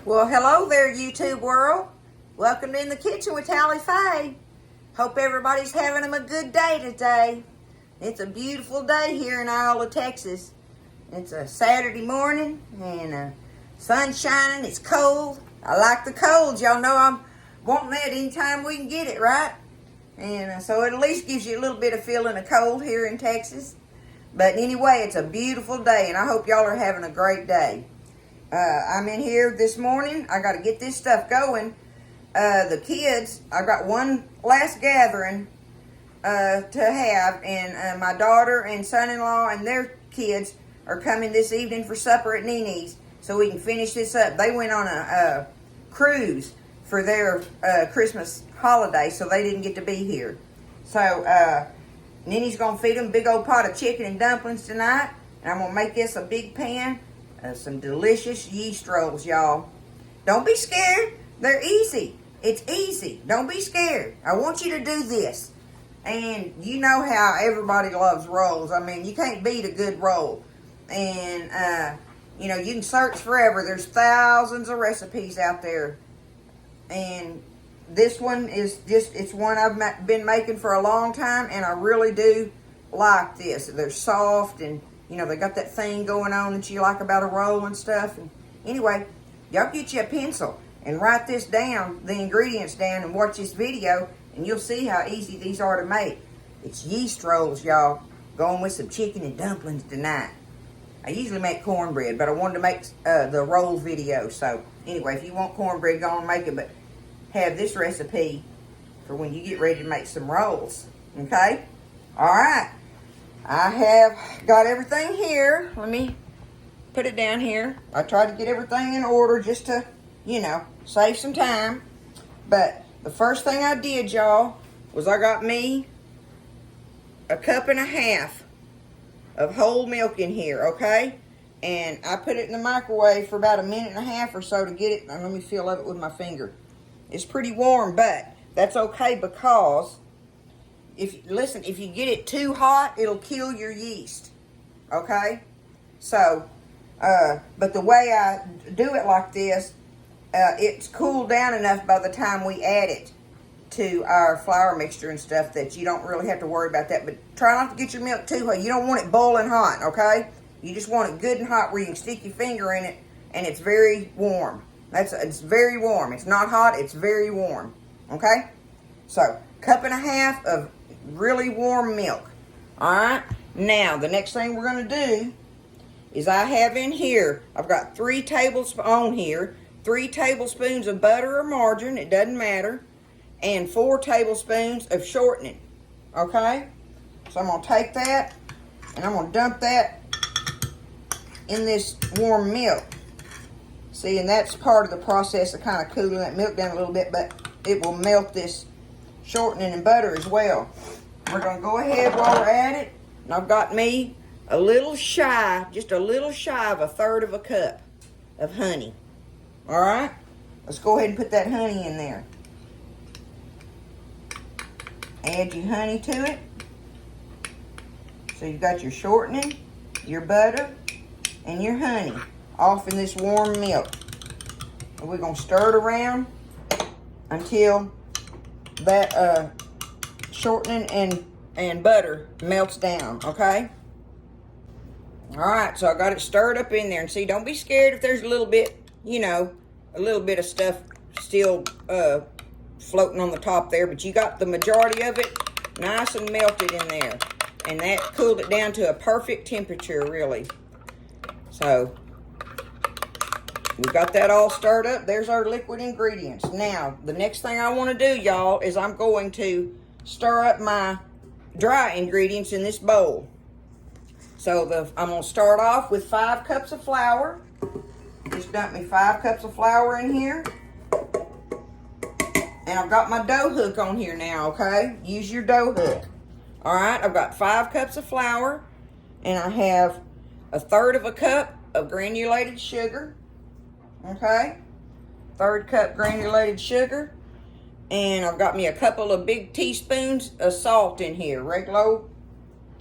Well, hello there, YouTube world. Welcome to In the Kitchen with Tally Faye. Hope everybody's having a good day today. It's a beautiful day here in Iowa, Texas. It's a Saturday morning and sun's shining. It's cold. I like the cold. Y'all know I'm wanting that anytime we can get it, right? And so it at least gives you a little bit of feeling of cold here in Texas. But anyway, it's a beautiful day, and I hope y'all are having a great day. I'm in here this morning. I got to get this stuff going. The kids, I got one last gathering to have, and my daughter and son-in-law and their kids are coming this evening for supper at Nene's, so we can finish this up. They went on a cruise for their Christmas holiday, so they didn't get to be here. So Nene's going to feed them a big old pot of chicken and dumplings tonight, and I'm going to make this a big pan. Some delicious yeast rolls, y'all. Don't be scared. They're easy. It's easy. Don't be scared. I want you to do this. And you know how everybody loves rolls. I mean, you can't beat a good roll. And, you know, you can search forever. There's thousands of recipes out there. And this one is just, it's one I've been making for a long time. And I really do like this. They're soft and, you know, they got that thing going on that you like about a roll and stuff. And anyway, y'all get you a pencil and write this down, the ingredients down, and watch this video, and you'll see how easy these are to make. It's yeast rolls, y'all, going with some chicken and dumplings tonight. I usually make cornbread, but I wanted to make the roll video. So anyway, if you want cornbread, go and make it, but have this recipe for when you get ready to make some rolls, okay? All right. I have got everything here. Let me put it down here. I tried to get everything in order just to, you know, save some time. But the first thing I did, y'all, was I got me a cup and a half of whole milk in here, okay? And I put it in the microwave for about a minute and a half or so to get it. Let me feel of it with my finger. It's pretty warm, but that's okay because if you get it too hot, it'll kill your yeast, okay? So, but the way I do it like this, it's cooled down enough by the time we add it to our flour mixture and stuff that you don't really have to worry about that. But try not to get your milk too hot. You don't want it boiling hot, okay? You just want it good and hot where you can stick your finger in it and it's very warm. It's very warm. It's not hot, it's very warm, okay? So, cup and a half of really warm milk. All right, now the next thing we're going to do is I have in here, I've got 3 tablespoons of butter or margarine, it doesn't matter, and 4 tablespoons of shortening. Okay, so I'm going to take that and I'm going to dump that in this warm milk. See, and that's part of the process of kind of cooling that milk down a little bit, but it will melt this shortening and butter as well. We're going to go ahead while we're at it. And I've got me just a little shy of 1/3 of a cup of honey. All right? Let's go ahead and put that honey in there. Add your honey to it. So you've got your shortening, your butter, and your honey off in this warm milk. And we're going to stir it around until that shortening and butter melts down, okay? All right, so I got it stirred up in there. And see, don't be scared if there's a little bit, you know, a little bit of stuff still floating on the top there. But you got the majority of it nice and melted in there. And that cooled it down to a perfect temperature, really. So, we've got that all stirred up. There's our liquid ingredients. Now, the next thing I want to do, y'all, is I'm going to stir up my dry ingredients in this bowl. So I'm going to start off with 5 cups of flour. Just dump me 5 cups of flour in here. And I've got my dough hook on here now, okay? Use your dough hook. All right, I've got 5 cups of flour. And I have 1/3 of a cup of granulated sugar. Okay? 1/3 cup granulated sugar. And I've got me a couple of big teaspoons of salt in here. Regular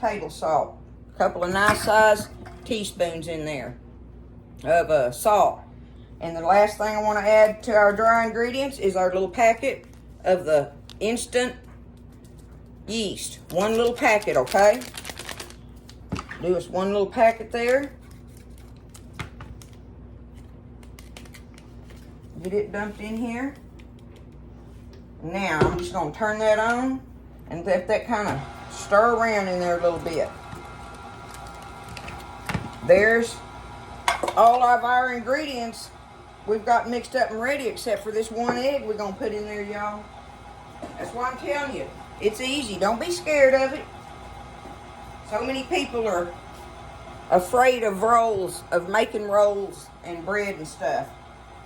table salt. A couple of nice sized teaspoons in there of salt. And the last thing I want to add to our dry ingredients is our little packet of the instant yeast. One little packet, okay? Do us one little packet there. Get it dumped in here. Now, I'm just going to turn that on and let that kind of stir around in there a little bit. There's all of our ingredients we've got mixed up and ready, except for this one egg we're going to put in there, y'all. That's why I'm telling you, it's easy. Don't be scared of it. So many people are afraid of rolls, of making rolls and bread and stuff.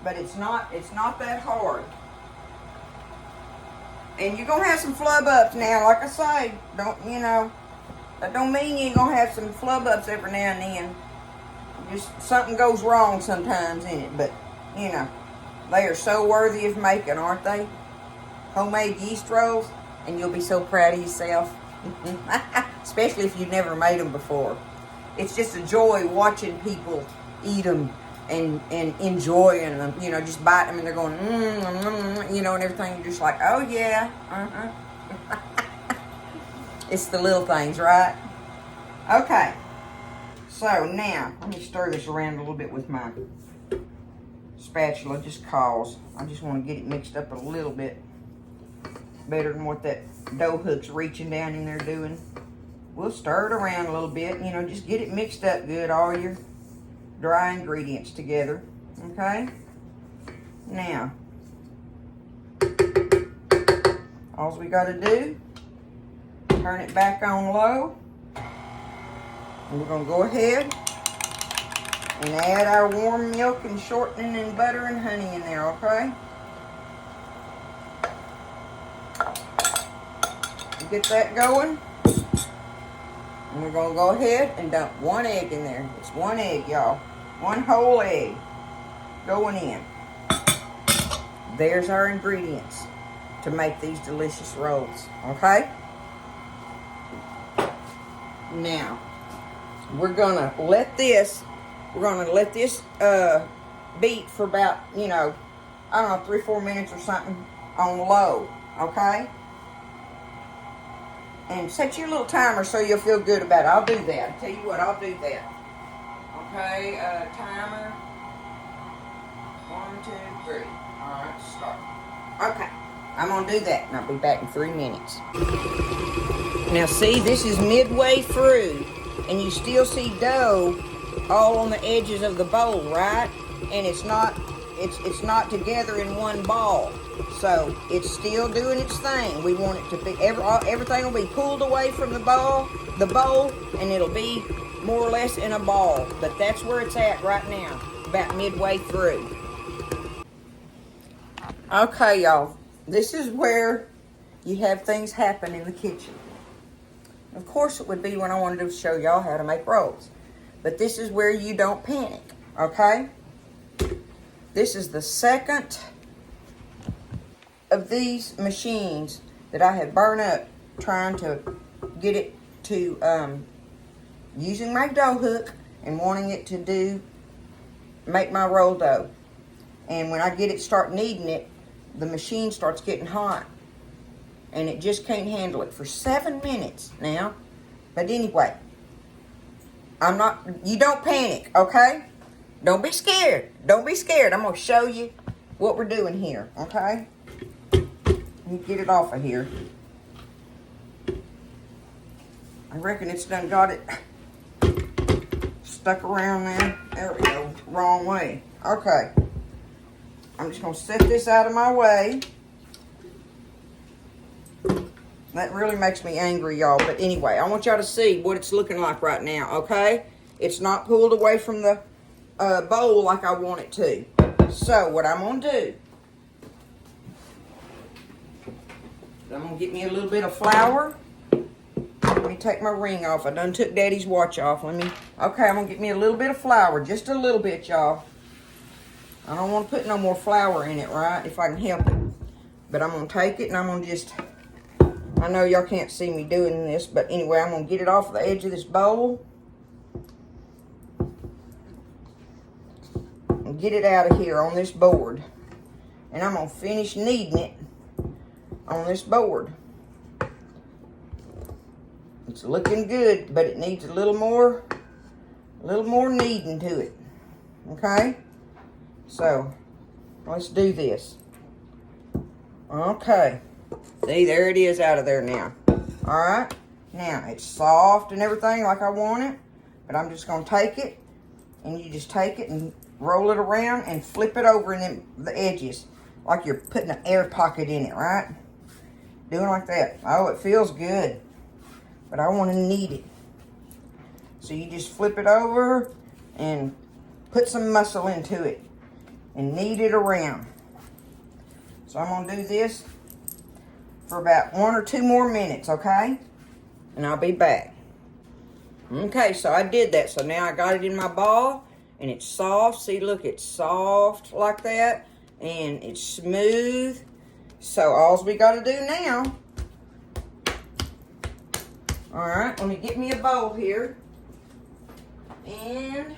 But it's not that hard. And you're going to have some flub ups now. Like I say, that don't mean you ain't going to have some flub ups every now and then. Just something goes wrong sometimes in it. But, they are so worthy of making, aren't they? Homemade yeast rolls. And you'll be so proud of yourself. Especially if you've never made them before. It's just a joy watching people eat them and enjoying them. Just bite them and they're going, and everything. You're just like, oh yeah, It's the little things, right? Okay. So now, let me stir this around a little bit with my spatula, just cause I just want to get it mixed up a little bit better than what that dough hook's reaching down in there doing. We'll stir it around a little bit, just get it mixed up good, all your dry ingredients together, okay? Now, all we got to do, turn it back on low, and we're going to go ahead and add our warm milk and shortening and butter and honey in there, okay? Get that going. And we're going to go ahead and dump one egg in there. It's one egg, y'all. One whole egg going in. There's our ingredients to make these delicious rolls, okay? Now, we're going to let this beat for about, I don't know, 3 or 4 minutes or something on low, okay? And set your little timer so you'll feel good about it. I'll do that. I'll tell you what, I'll do that. Okay, timer. 1, 2, 3. All right, start. Okay, I'm going to do that, and I'll be back in 3 minutes. Now, see, this is midway through, and you still see dough all on the edges of the bowl, right? And it's not together in one ball. So it's still doing its thing. We want it to be, everything will be pulled away from the bowl, and it'll be more or less in a ball. But that's where it's at right now, about midway through. Okay, y'all. This is where you have things happen in the kitchen. Of course, it would be when I wanted to show y'all how to make rolls. But this is where you don't panic, okay? This is the second of these machines that I have burned up trying to get it to using my dough hook and wanting it to make my roll dough. And when I get it start kneading it, the machine starts getting hot and it just can't handle it for 7 minutes now. But anyway, you don't panic, okay? Don't be scared. Don't be scared. I'm going to show you what we're doing here, okay? Let me get it off of here. I reckon it's done got it stuck around there. There we go. Wrong way. Okay. I'm just going to set this out of my way. That really makes me angry, y'all. But anyway, I want y'all to see what it's looking like right now, okay? It's not pulled away from the bowl like I want it to. So, what I'm going to do, I'm going to get me a little bit of flour. Let me take my ring off. I done took Daddy's watch off. Okay, I'm going to get me a little bit of flour. Just a little bit, y'all. I don't want to put no more flour in it, right? If I can help it. But I'm going to take it and I'm going to just... I know y'all can't see me doing this, but anyway, I'm going to get it off the edge of this bowl. And get it out of here on this board. And I'm going to finish kneading it on this board. It's looking good, but it needs a little more kneading to it. Okay? So, let's do this. Okay. See, there it is out of there now. Alright? Now, it's soft and everything like I want it. But I'm just going to take it. And you just take it and roll it around and flip it over in the edges. Like you're putting an air pocket in it, right? Doing like that. Oh, it feels good. But I want to knead it. So you just flip it over and put some muscle into it. And knead it around. So I'm going to do this for about 1 or 2 more minutes, okay? And I'll be back. Okay, so I did that. So now I got it in my ball. And it's soft. See, look, it's soft like that. And it's smooth. So all we got to do now. Alright, let me get me a bowl here. And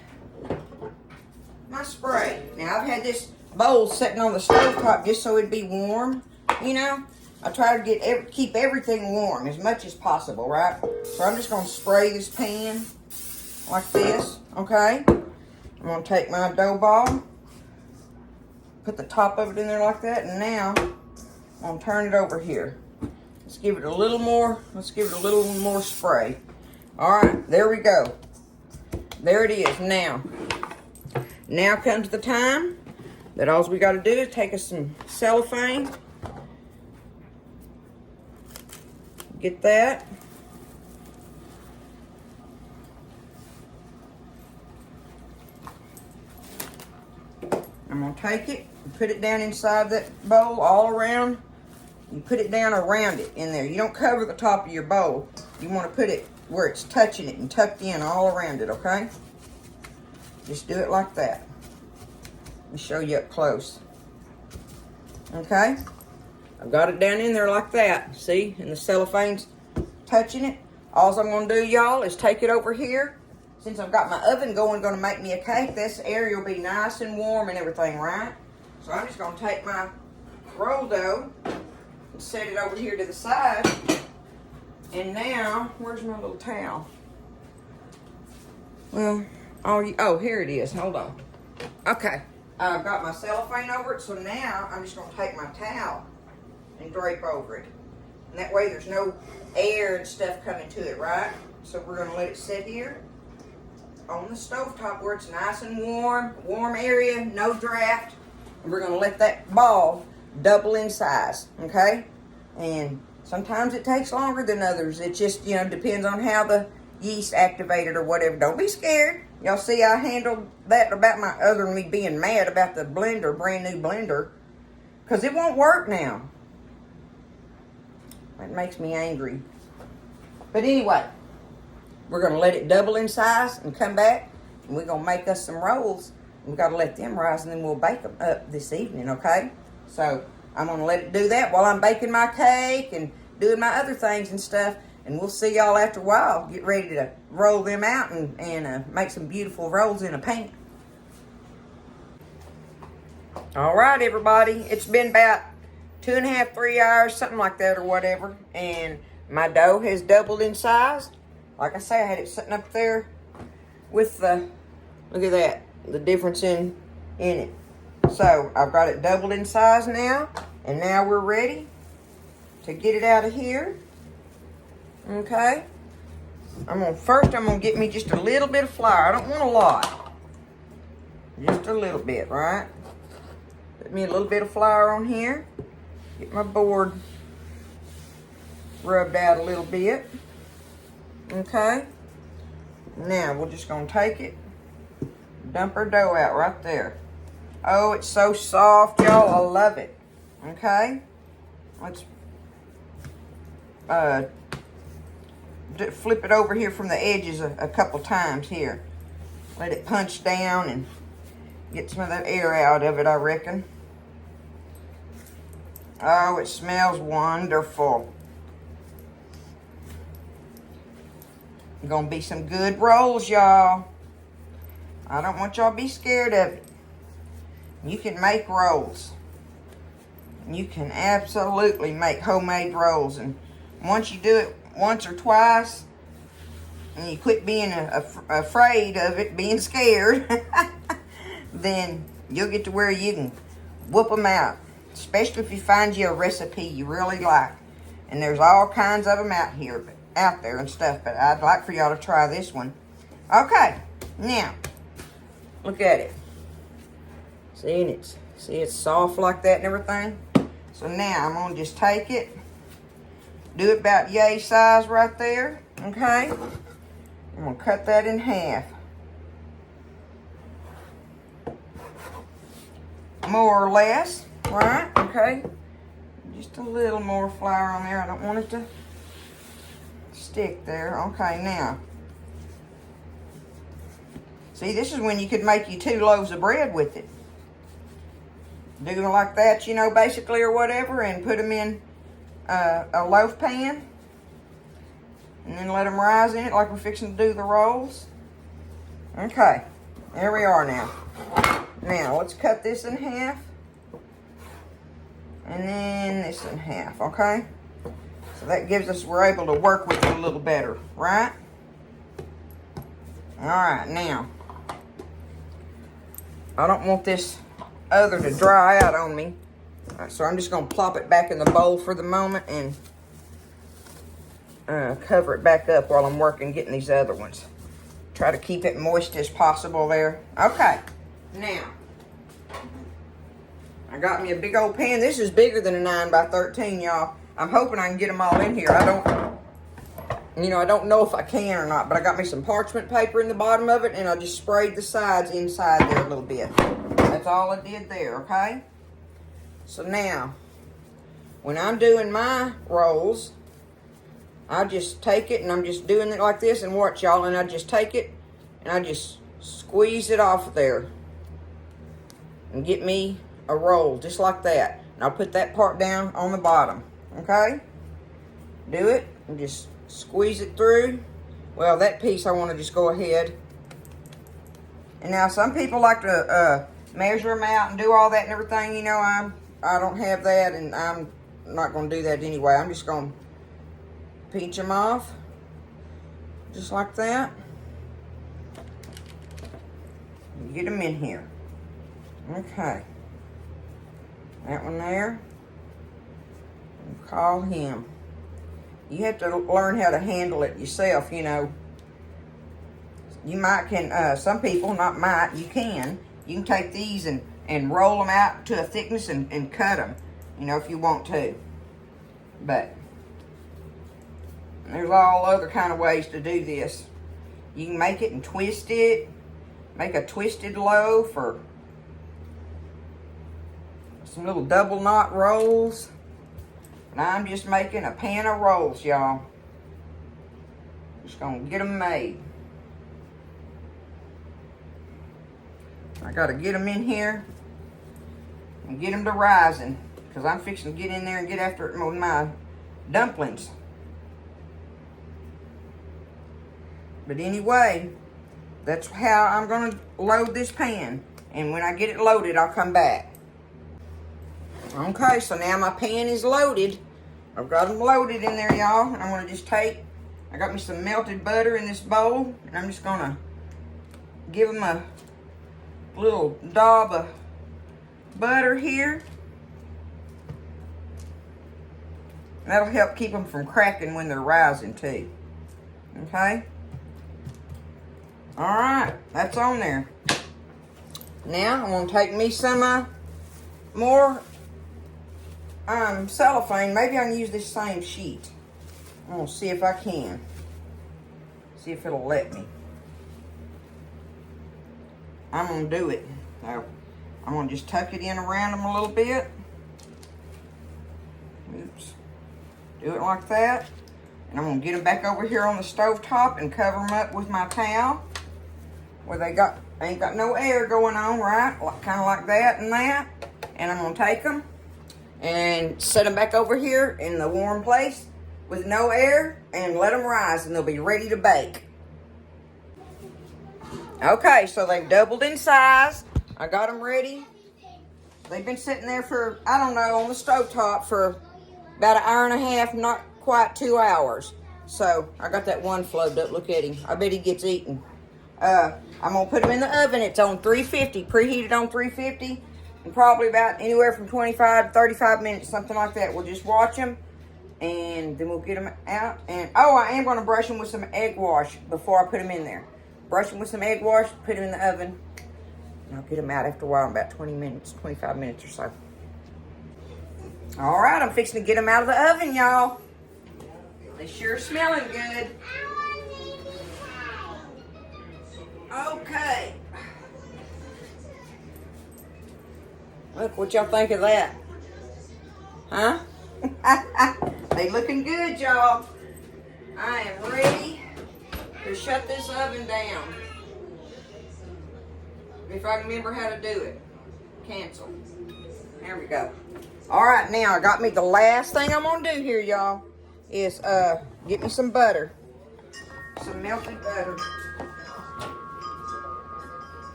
my spray. Now, I've had this bowl sitting on the stove top just so it'd be warm, you know. I try to keep everything warm as much as possible, right? So I'm just going to spray this pan like this, okay? I'm going to take my dough ball, put the top of it in there like that, and now I'm going to turn it over here. Let's give it a little more spray. All right, there we go. There it is now. Now comes the time that all we got to do is take us some cellophane. Get that. I'm going to take it and put it down inside that bowl all around. You put it down around it in there. You don't cover the top of your bowl. You want to put it where it's touching it and tucked in all around it, okay? Just do it like that. Let me show you up close. Okay? I've got it down in there like that. See? And the cellophane's touching it. All I'm going to do, y'all, is take it over here. Since I've got my oven going to make me a cake, this area will be nice and warm and everything, right? So I'm just going to take my roll dough and set it over here to the side. And now, where's my little towel? Well, oh, here it is. Hold on. Okay. I've got my cellophane over it, so now I'm just going to take my towel and drape over it. And that way there's no air and stuff coming to it, right? So we're going to let it sit here on the stovetop where it's nice and warm area, no draft. And we're going to let that ball double in size, okay? And sometimes it takes longer than others. It just, you know, depends on how the yeast activated or whatever. Don't be scared. Y'all see I handled that about my other than me being mad about the blender, brand new blender. Because it won't work now. That makes me angry. But anyway, we're going to let it double in size and come back. And we're going to make us some rolls. We've got to let them rise and then we'll bake them up this evening, okay? So I'm going to let it do that while I'm baking my cake and doing my other things and stuff. And we'll see y'all after a while. Get ready to roll them out and make some beautiful rolls in a pan. All right, everybody. It's been about 2.5, 3 hours, something like that or whatever. And my dough has doubled in size. Like I say, I had it sitting up there with the, look at that, the difference in it. So I've got it doubled in size now. And now we're ready to get it out of here. Okay. First I'm gonna get me just a little bit of flour. I don't want a lot. Just a little bit, right? Put me a little bit of flour on here. Get my board rubbed out a little bit. Okay. Now we're just gonna take it, dump our dough out right there. Oh, it's so soft, y'all. I love it. Okay. Let's flip it over here from the edges a couple times here. Let it punch down and get some of that air out of it, I reckon. Oh, it smells wonderful. Gonna be some good rolls, y'all. I don't want y'all to be scared of it. You can make rolls. You can absolutely make homemade rolls. And once you do it once or twice, and you quit being afraid of it, being scared, then you'll get to where you can whoop them out. Especially if you find you a recipe you really like. And there's all kinds of them out there and stuff. But I'd like for y'all to try this one. Okay, now, look at it. See it's soft like that and everything. So now I'm gonna just take it, do it about yay size right there. Okay, I'm gonna cut that in half. More or less, right? Okay. Just a little more flour on there. I don't want it to stick there. Okay, now. See, this is when you could make you 2 loaves of bread with it. Do them like that, you know, basically, or whatever, and put them in a loaf pan. And then let them rise in it like we're fixing to do the rolls. Okay, there we are now. Now, let's cut this in half. And then this in half, okay? So that gives us, we're able to work with it a little better, right? All right, now, I don't want this other to dry out on me. So I'm just going to plop it back in the bowl for the moment and cover it back up while I'm working getting these other ones. Try to keep it moist as possible there. Okay, now, I got me a big old pan. This is bigger than a 9 by 13, y'all. I'm hoping I can get them all in here. I don't know if I can or not, but I got me some parchment paper in the bottom of it, and I just sprayed the sides inside there a little bit. That's all I did there, okay? So now, when I'm doing my rolls, I just take it, and I'm just doing it like this, and watch, y'all, and I just take it, and I just squeeze it off of there, and get me a roll, just like that. And I'll put that part down on the bottom, okay? Do it, and just squeeze it through. Well, that piece I want to just go ahead. And now some people like to measure them out and do all that and everything. You know, I don't have that, and I'm not going to do that anyway. I'm just going to pinch them off, just like that. And get them in here. Okay. That one there. And call him. You have to learn how to handle it yourself, you know. You can, some people, not might, you can take these and roll them out to a thickness and cut them, you know, if you want to. But there's all other kind of ways to do this. You can make it and twist it, make a twisted loaf, or some little double knot rolls. And I'm just making a pan of rolls, y'all. Just gonna get them made. I gotta get them in here and get them to rising, because I'm fixing to get in there and get after it with my dumplings. But anyway, that's how I'm gonna load this pan. And when I get it loaded, I'll come back. Okay, so now my pan is loaded. I've got them loaded in there, y'all. And I'm going to just I got me some melted butter in this bowl. And I'm just going to give them a little daub of butter here. That'll help keep them from cracking when they're rising too. Okay? Alright, that's on there. Now, I'm going to take me some more cellophane. Maybe I can use this same sheet. I'm going to see if I can. See if it'll let me. I'm going to do it. So, I'm going to just tuck it in around them a little bit. Oops. Do it like that. And I'm going to get them back over here on the stove top and cover them up with my towel. Where they ain't got no air going on, right? Kind of like that and that. And I'm going to take them and set them back over here in the warm place with no air and let them rise, and they'll be ready to bake. Okay, so they've doubled in size. I got them ready They've been sitting there for, I don't know, on the stovetop for about an hour and a half, not quite 2 hours. So I got that one floated up. Look at him. I bet he gets eaten. I'm going to put them in the oven. It's on 350, preheated on 350. And probably about anywhere from 25 to 35 minutes, something like that. We'll just watch them, and then we'll get them out. And, oh, I am going to brush them with some egg wash before I put them in there. Brush them with some egg wash, put them in the oven. And I'll get them out after a while, in about 20 minutes, 25 minutes or so. All right, I'm fixing to get them out of the oven, y'all. They sure smelling good. Okay. Look, what y'all think of that? Huh? They looking good, y'all. I am ready to shut this oven down. If I can remember how to do it. Cancel. There we go. All right, now I got me the last thing I'm gonna do here, y'all, is get me some butter. Some melted butter.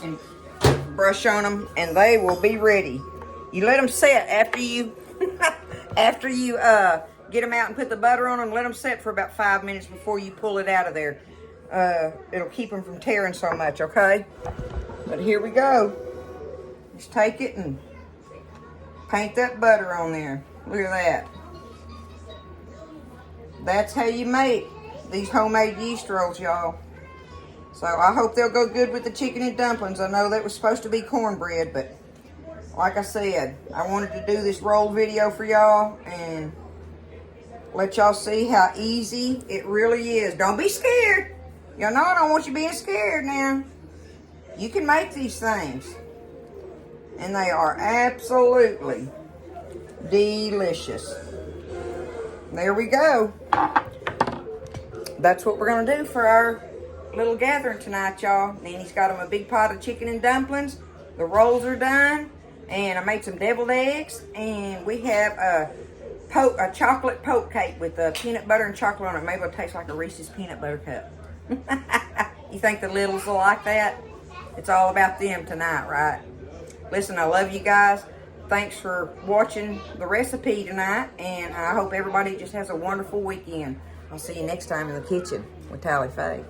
And brush on them, and they will be ready. You let them set after you after you get them out and put the butter on them. Let them set for about 5 minutes before you pull it out of there. It'll keep them from tearing so much, okay? But here we go. Just take it and paint that butter on there. Look at that. That's how you make these homemade yeast rolls, y'all. So I hope they'll go good with the chicken and dumplings. I know that was supposed to be cornbread, but like I said, I wanted to do this roll video for y'all and let y'all see how easy it really is. Don't be scared. Y'all know I don't want you being scared now. You can make these things. And they are absolutely delicious. There we go. That's what we're going to do for our little gathering tonight, y'all. Nanny's got them a big pot of chicken and dumplings. The rolls are done. And I made some deviled eggs. And we have a chocolate poke cake with peanut butter and chocolate on it. Maybe it'll taste like a Reese's peanut butter cup. You think the littles will like that? It's all about them tonight, right? Listen, I love you guys. Thanks for watching the recipe tonight. And I hope everybody just has a wonderful weekend. I'll see you next time in the kitchen with Tally Faye.